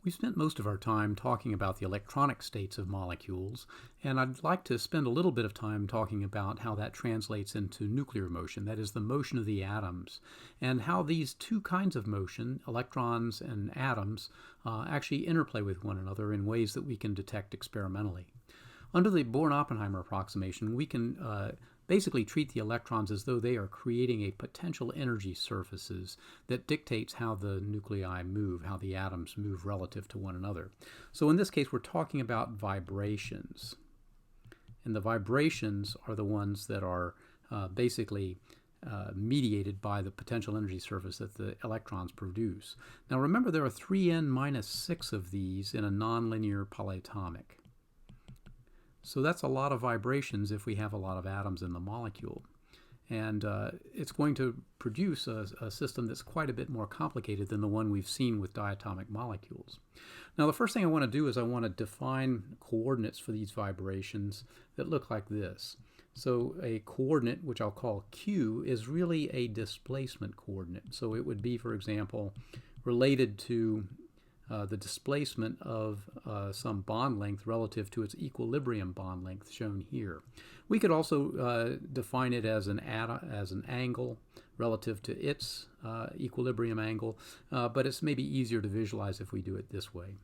We spent most of our time talking about the electronic states of molecules, and I'd like to spend a little bit of time talking about how that translates into nuclear motion, that is the motion of the atoms, and how these two kinds of motion, electrons and atoms, actually interplay with one another in ways that we can detect experimentally. Under the Born-Oppenheimer approximation, we can basically treat the electrons as though they are creating a potential energy surfaces that dictates how the nuclei move, how the atoms move relative to one another. So in this case, we're talking about vibrations. And the vibrations are the ones that are basically mediated by the potential energy surface that the electrons produce. Now remember, there are 3n minus 6 of these in a nonlinear polyatomic. So that's a lot of vibrations if we have a lot of atoms in the molecule. And it's going to produce a system that's quite a bit more complicated than the one we've seen with diatomic molecules. Now the first thing I want to do is I want to define coordinates for these vibrations that look like this. So a coordinate, which I'll call Q, is really a displacement coordinate. So it would be, for example, related to the displacement of some bond length relative to its equilibrium bond length shown here. We could also define it as an angle relative to its equilibrium angle, but it's maybe easier to visualize if we do it this way.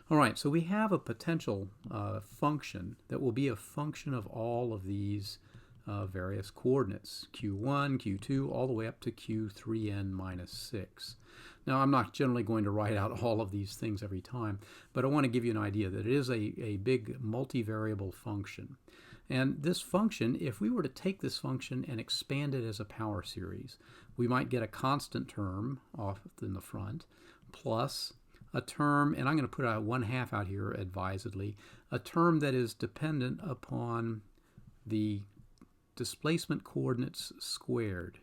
All right, so we have a potential function that will be a function of all of these various coordinates, q1, q2, all the way up to q3n minus 6. Now, I'm not generally going to write out all of these things every time, but I want to give you an idea that it is a big multivariable function. And this function, if we were to take this function and expand it as a power series, we might get a constant term off in the front, plus a term, and I'm going to put a 1/2 out here advisedly, a term that is dependent upon the displacement coordinates squared.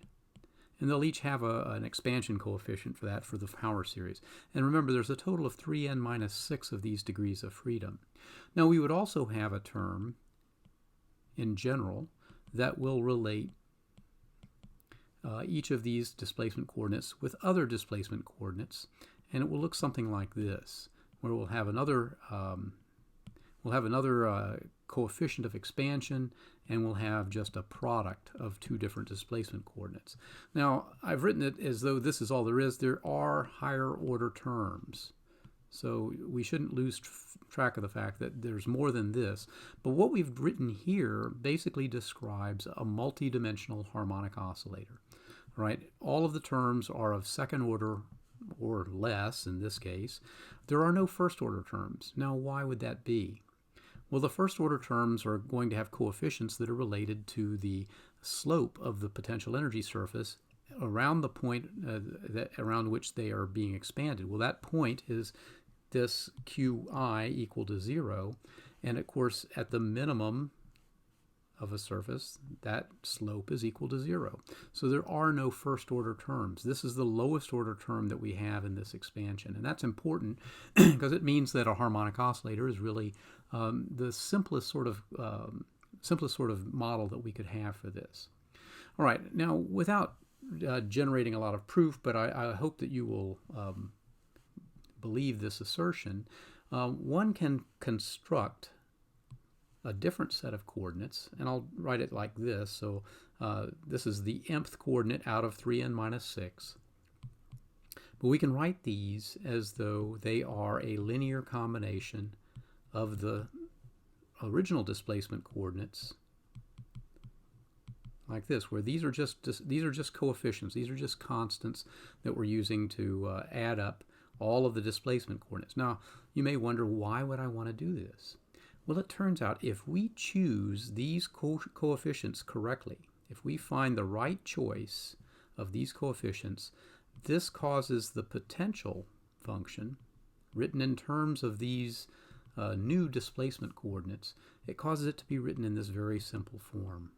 And they'll each have an expansion coefficient for that for the power series. And remember, there's a total of 3n minus 6 of these degrees of freedom. Now, we would also have a term in general that will relate each of these displacement coordinates with other displacement coordinates, and it will look something like this, where we'll have another coefficient of expansion, and we'll have just a product of two different displacement coordinates. Now, I've written it as though this is all there is. There are higher order terms, so we shouldn't lose track of the fact that there's more than this. But what we've written here basically describes a multidimensional harmonic oscillator. Right? All of the terms are of second order or less in this case. There are no first order terms. Now, why would that be? Well, the first order terms are going to have coefficients that are related to the slope of the potential energy surface around the point around which they are being expanded. Well, that point is this qi equal to 0, and of course at the minimum of a surface, that slope is equal to 0. So there are no first order terms. This is the lowest order term that we have in this expansion, and that's important because it means that a harmonic oscillator is really the simplest sort of model that we could have for this. All right, now without generating a lot of proof, but I hope that you will believe this assertion, one can construct a different set of coordinates, and I'll write it like this. So this is the mth coordinate out of 3n minus 6. But we can write these as though they are a linear combination of the original displacement coordinates, like this, where these are just coefficients. These are just constants that we're using to add up all of the displacement coordinates. Now, you may wonder, why would I want to do this? Well, it turns out if we choose these coefficients correctly, if we find the right choice of these coefficients, this causes the potential function, written in terms of these new displacement coordinates, it causes it to be written in this very simple form.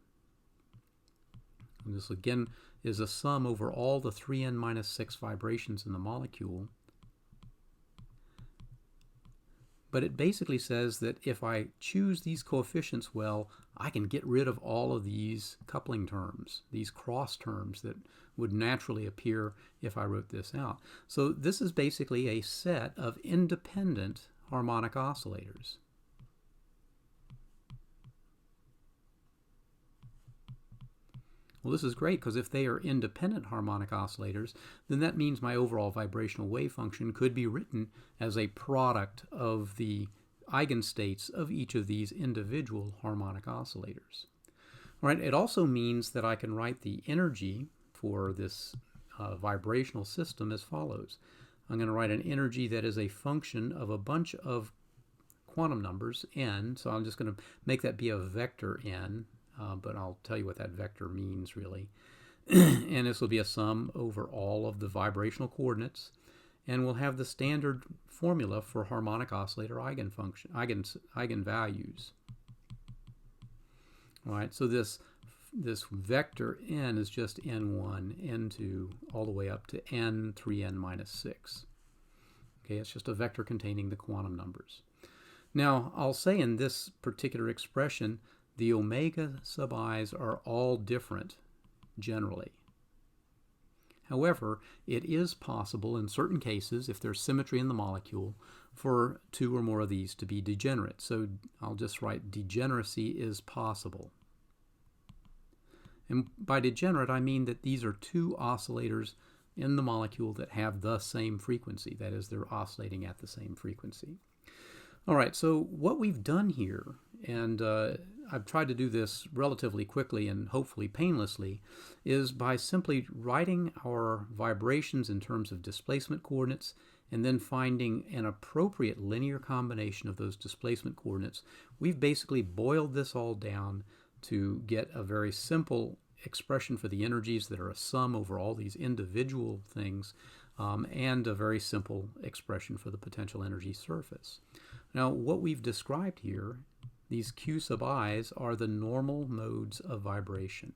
And this again is a sum over all the 3n minus 6 vibrations in the molecule. But it basically says that if I choose these coefficients well, I can get rid of all of these coupling terms, these cross terms that would naturally appear if I wrote this out. So this is basically a set of independent harmonic oscillators. Well, this is great because if they are independent harmonic oscillators, then that means my overall vibrational wave function could be written as a product of the eigenstates of each of these individual harmonic oscillators. All right, it also means that I can write the energy for this vibrational system as follows. I'm going to write an energy that is a function of a bunch of quantum numbers, n, so I'm just going to make that be a vector n, but I'll tell you what that vector means really. And this will be a sum over all of the vibrational coordinates, and we'll have the standard formula for harmonic oscillator eigenvalues. All right, so this vector n is just n1, n2, all the way up to n 3n minus 6. Okay, it's just a vector containing the quantum numbers. Now, I'll say in this particular expression, the omega sub i's are all different generally. However, it is possible in certain cases, if there's symmetry in the molecule, for two or more of these to be degenerate. So I'll just write degeneracy is possible. And by degenerate, I mean that these are two oscillators in the molecule that have the same frequency. That is, they're oscillating at the same frequency. All right, so what we've done here, and I've tried to do this relatively quickly and hopefully painlessly, is by simply writing our vibrations in terms of displacement coordinates and then finding an appropriate linear combination of those displacement coordinates. We've basically boiled this all down to get a very simple expression for the energies that are a sum over all these individual things, and a very simple expression for the potential energy surface. Now, what we've described here, these q sub i's, are the normal modes of vibration.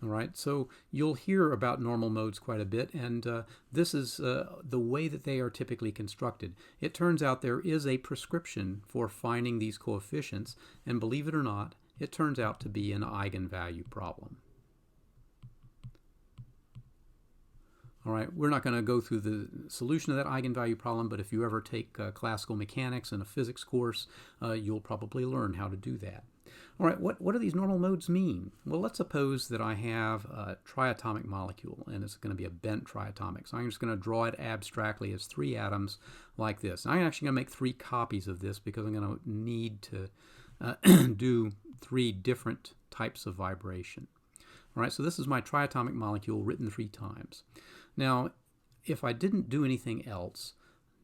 All right, so you'll hear about normal modes quite a bit, and this is the way that they are typically constructed. It turns out there is a prescription for finding these coefficients, and believe it or not, it turns out to be an eigenvalue problem. All right, we're not going to go through the solution of that eigenvalue problem, but if you ever take classical mechanics in a physics course, you'll probably learn how to do that. All right, what do these normal modes mean? Well, let's suppose that I have a triatomic molecule, and it's going to be a bent triatomic. So I'm just going to draw it abstractly as three atoms like this. I'm actually going to make three copies of this because I'm going to need to do three different types of vibration. All right, so this is my triatomic molecule written three times. Now, if I didn't do anything else,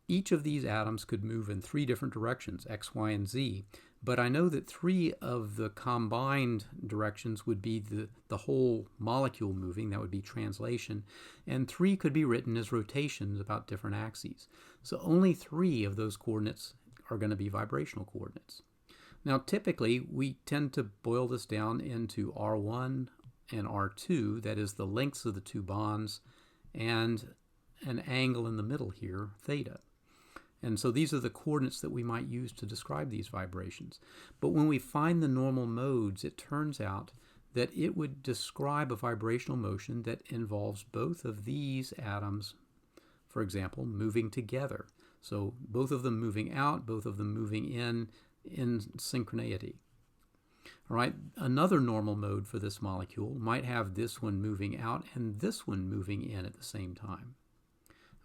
each of these atoms could move in three different directions, x, y, and z, but I know that three of the combined directions would be the whole molecule moving, that would be translation, and three could be written as rotations about different axes. So only three of those coordinates are going to be vibrational coordinates. Now, typically, we tend to boil this down into R1 and R2, that is the lengths of the two bonds, and an angle in the middle here, theta. And so these are the coordinates that we might use to describe these vibrations. But when we find the normal modes, it turns out that it would describe a vibrational motion that involves both of these atoms, for example, moving together. So both of them moving out, both of them moving in synchronicity. All right, another normal mode for this molecule might have this one moving out and this one moving in at the same time.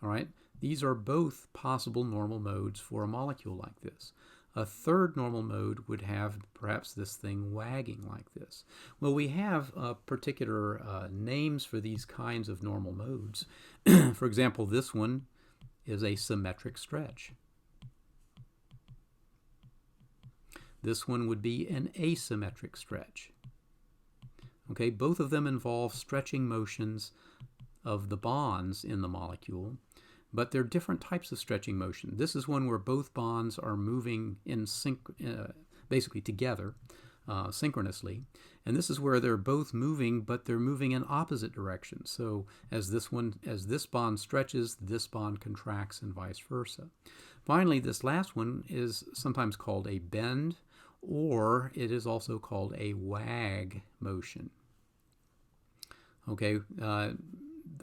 All right, these are both possible normal modes for a molecule like this. A third normal mode would have perhaps this thing wagging like this. Well, we have particular names for these kinds of normal modes. For example, this one is a symmetric stretch. This one would be an asymmetric stretch. Okay, both of them involve stretching motions of the bonds in the molecule, but they're different types of stretching motion. This is one where both bonds are moving in basically together, synchronously, and this is where they're both moving, but they're moving in opposite directions. So as this bond stretches, this bond contracts, and vice versa. Finally, this last one is sometimes called a bend or it is also called a wag motion. Okay, I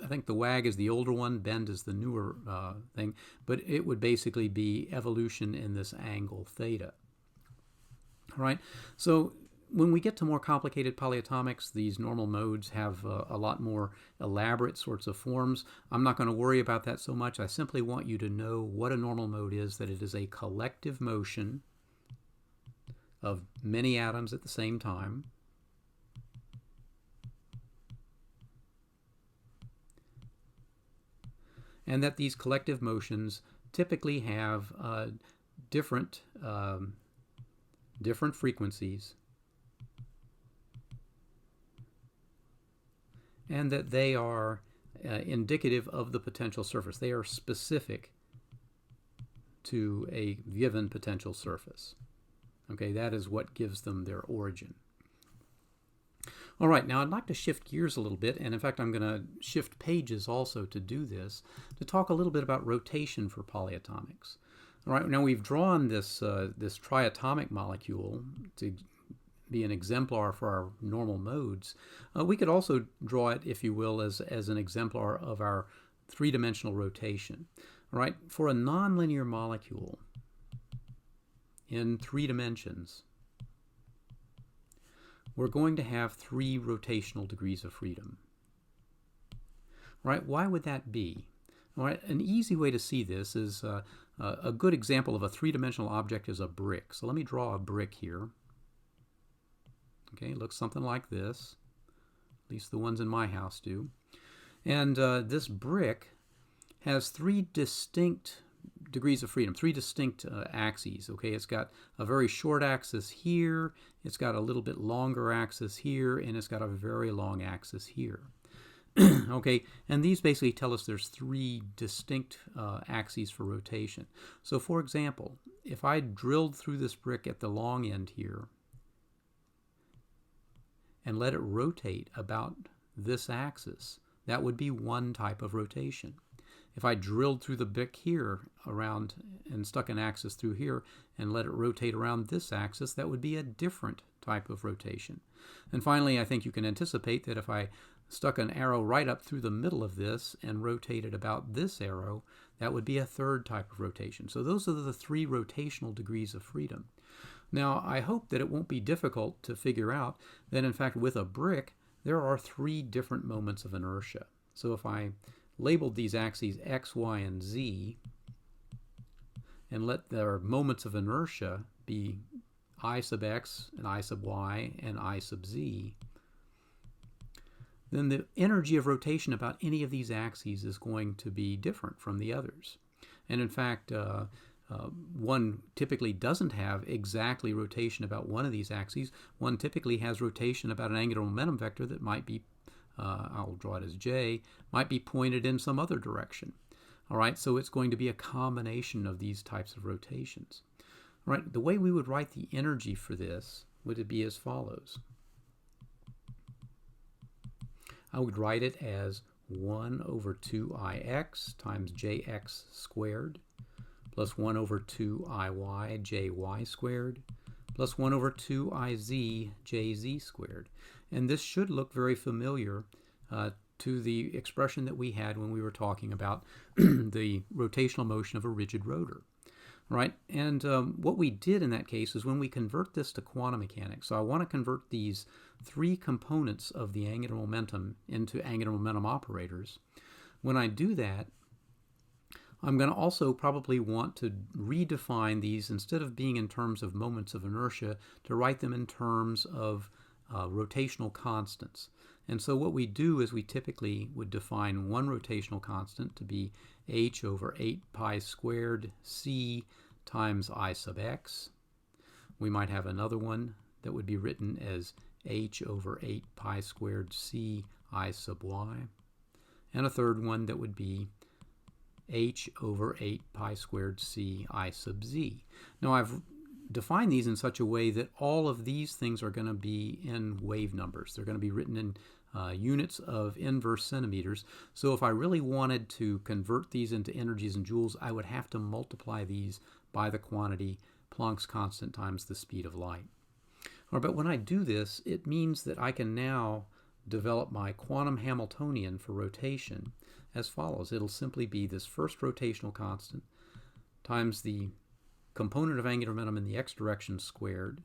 think the wag is the older one, bend is the newer thing, but it would basically be evolution in this angle theta. All right, so when we get to more complicated polyatomics, these normal modes have a lot more elaborate sorts of forms. I'm not going to worry about that so much. I simply want you to know what a normal mode is, that it is a collective motion of many atoms at the same time. And that these collective motions typically have different frequencies, and that they are indicative of the potential surface. They are specific to a given potential surface. Okay, that is what gives them their origin. All right, now I'd like to shift gears a little bit, and in fact I'm going to shift pages also to do this, to talk a little bit about rotation for polyatomics. All right, now we've drawn this triatomic molecule to be an exemplar for our normal modes. We could also draw it, if you will, as an exemplar of our three-dimensional rotation. All right, for a nonlinear molecule in 3 dimensions, we're going to have 3 rotational degrees of freedom. All right, why would that be? All right, an easy way to see this is a good example of a 3-dimensional object is a brick. So let me draw a brick here. Okay, it looks something like this. At least the ones in my house do. And this brick has 3 distinct degrees of freedom, 3 distinct axes. Okay, it's got a very short axis here, it's got a little bit longer axis here, and it's got a very long axis here. Okay, and these basically tell us there's 3 distinct axes for rotation. So for example, if I drilled through this brick at the long end here and let it rotate about this axis, that would be one type of rotation. If I drilled through the brick here around and stuck an axis through here and let it rotate around this axis, that would be a different type of rotation. And finally, I think you can anticipate that if I stuck an arrow right up through the middle of this and rotated about this arrow, that would be a third type of rotation. So those are the 3 rotational degrees of freedom. Now, I hope that it won't be difficult to figure out that, in fact, with a brick, there are 3 different moments of inertia. So if I labeled these axes x, y, and z, and let their moments of inertia be I sub x and I sub y and I sub z, then the energy of rotation about any of these axes is going to be different from the others. And in fact, one typically doesn't have exactly rotation about one of these axes. One typically has rotation about an angular momentum vector that might be I'll draw it as J, might be pointed in some other direction. All right, so it's going to be a combination of these types of rotations. All right, the way we would write the energy for this would be as follows. I would write it as 1 over 2ix times jx squared plus 1 over 2iy jy squared plus 1 over 2iz jz squared. And this should look very familiar to the expression that we had when we were talking about the rotational motion of a rigid rotor. Right? And what we did in that case is when we convert this to quantum mechanics, so I want to convert these 3 components of the angular momentum into angular momentum operators. When I do that, I'm going to also probably want to redefine these, instead of being in terms of moments of inertia, to write them in terms of rotational constants. And so what we do is we typically would define one rotational constant to be h over 8 pi squared c times I sub x. We might have another one that would be written as h over 8 pi squared c I sub y. And a third one that would be h over 8 pi squared c I sub z. Now I've defined these in such a way that all of these things are going to be in wave numbers. They're going to be written in units of inverse centimeters. So if I really wanted to convert these into energies in joules, I would have to multiply these by the quantity Planck's constant times the speed of light. All right, but when I do this, it means that I can now develop my quantum Hamiltonian for rotation as follows. It'll simply be this first rotational constant times the component of angular momentum in the x direction squared,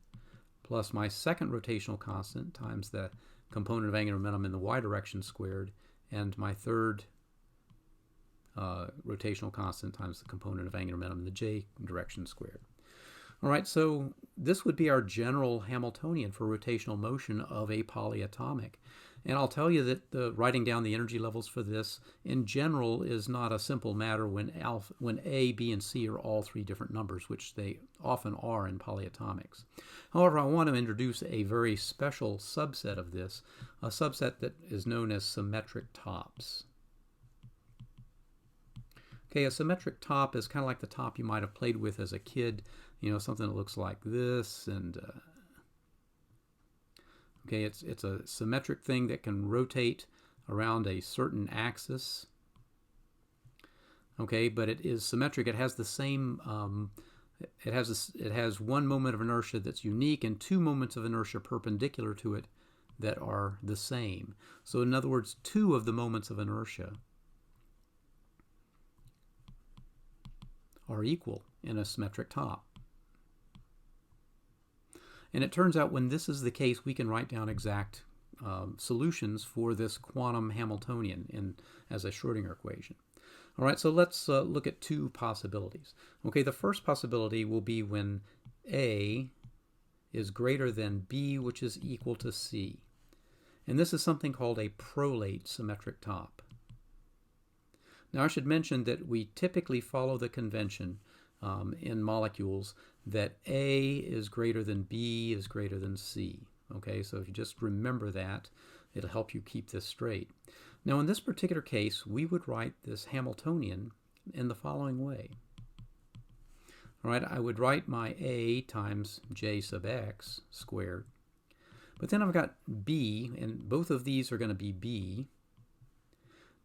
plus my second rotational constant times the component of angular momentum in the y direction squared, and my third rotational constant times the component of angular momentum in the j direction squared. All right, so this would be our general Hamiltonian for rotational motion of a polyatomic. And I'll tell you that writing down the energy levels for this in general is not a simple matter when A, B, and C are all three different numbers, which they often are in polyatomics. However, I want to introduce a very special subset of this, a subset that is known as symmetric tops. Okay, a symmetric top is kind of like the top you might have played with as a kid, you know, something that looks like this, and okay, it's a symmetric thing that can rotate around a certain axis. Okay, but it is symmetric. It has the same. It has one moment of inertia that's unique and two moments of inertia perpendicular to it that are the same. So in other words, two of the moments of inertia are equal in a symmetric top. And it turns out when this is the case, we can write down exact solutions for this quantum Hamiltonian as a Schrödinger equation. All right, so let's look at two possibilities. Okay, the first possibility will be when A is greater than B, which is equal to C. And this is something called a prolate symmetric top. Now, I should mention that we typically follow the convention in molecules that A is greater than B is greater than C. Okay, so if you just remember that, it'll help you keep this straight. Now, in this particular case, we would write this Hamiltonian in the following way. All right, I would write my A times J sub x squared, but then I've got B, and both of these are going to be B,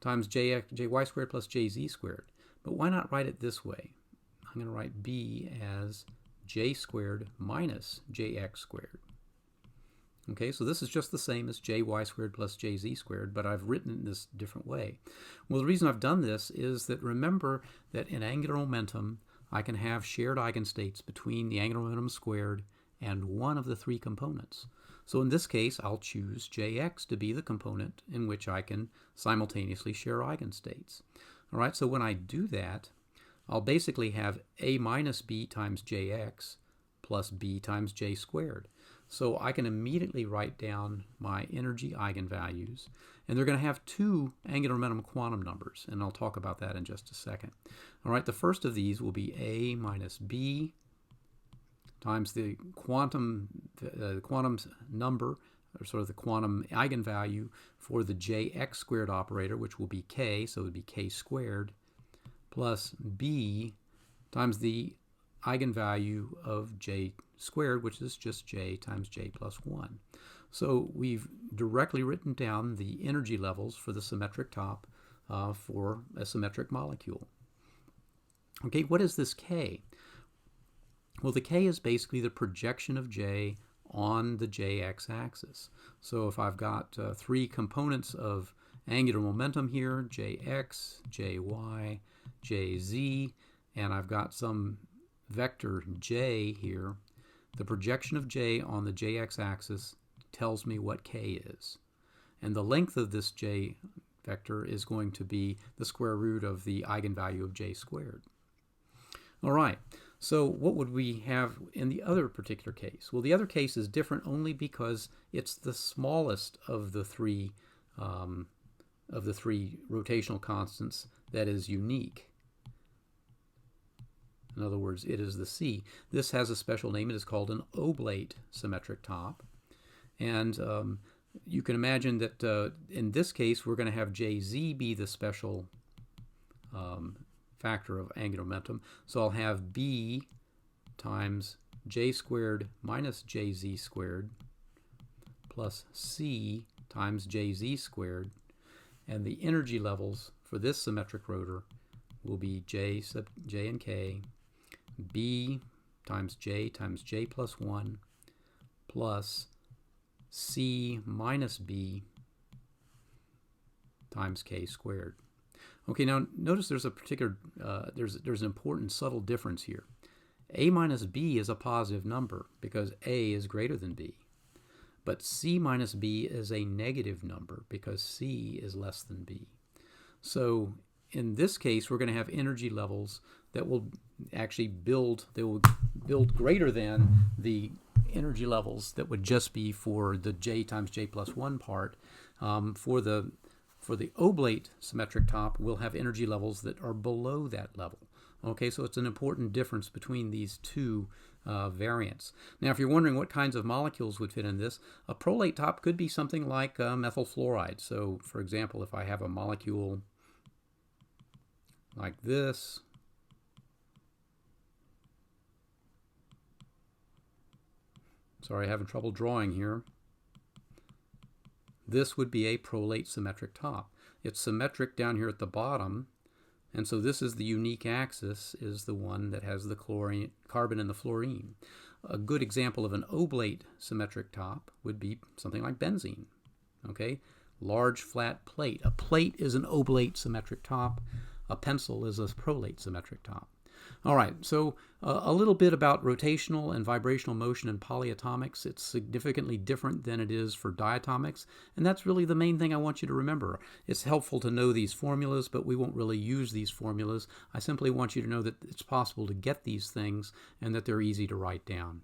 times jy squared plus jz squared. But why not write it this way? I'm going to write B as j squared minus jx squared. Okay, so this is just the same as jy squared plus jz squared, but I've written it in this different way. Well, the reason I've done this is that remember that in angular momentum, I can have shared eigenstates between the angular momentum squared and one of the three components. So in this case, I'll choose Jx to be the component in which I can simultaneously share eigenstates. All right, so when I do that, I'll basically have A minus B times Jx plus B times J squared. So I can immediately write down my energy eigenvalues, and they're going to have two angular momentum quantum numbers, and I'll talk about that in just a second. All right, the first of these will be A minus B times the quantum number, or sort of the quantum eigenvalue for the Jx squared operator, which will be k, so it would be k squared, plus B times the eigenvalue of J squared, which is just J times J plus 1. So we've directly written down the energy levels for the symmetric top for a symmetric molecule. Okay, what is this K? Well, the K is basically the projection of J on the Jx axis. So if I've got three components of angular momentum here, Jx, Jy, Jz, and I've got some vector J here, the projection of J on the Jx axis tells me what K is. And the length of this J vector is going to be the square root of the eigenvalue of J squared. All right, so what would we have in the other particular case? Well, the other case is different only because it's the smallest of the three rotational constants that is unique. In other words, it is the C. This has a special name. It is called an oblate symmetric top. And you can imagine that in this case, we're going to have Jz be the special factor of angular momentum. So I'll have B times J squared minus Jz squared plus C times Jz squared. And the energy levels for this symmetric rotor will be J and K, B times j plus 1 plus c minus b times k squared. Okay, now notice there's a particular, there's an important subtle difference here. A minus b is a positive number because a is greater than b. But c minus b is a negative number because c is less than b. So in this case, we're going to have energy levels that will actually build greater than the energy levels that would just be for the j times j plus 1 part. For the oblate symmetric top, we'll have energy levels that are below that level. Okay, so it's an important difference between these two variants. Now, if you're wondering what kinds of molecules would fit in this, a prolate top could be something like methyl fluoride. So, for example, if I have a molecule like this, sorry, having trouble drawing here. This would be a prolate symmetric top. It's symmetric down here at the bottom, and so this is the unique axis, is the one that has the carbon and the fluorine. A good example of an oblate symmetric top would be something like benzene. Okay, large flat plate. A plate is an oblate symmetric top. A pencil is a prolate symmetric top. All right, so a little bit about rotational and vibrational motion in polyatomics. It's significantly different than it is for diatomics, and that's really the main thing I want you to remember. It's helpful to know these formulas, but we won't really use these formulas. I simply want you to know that it's possible to get these things and that they're easy to write down.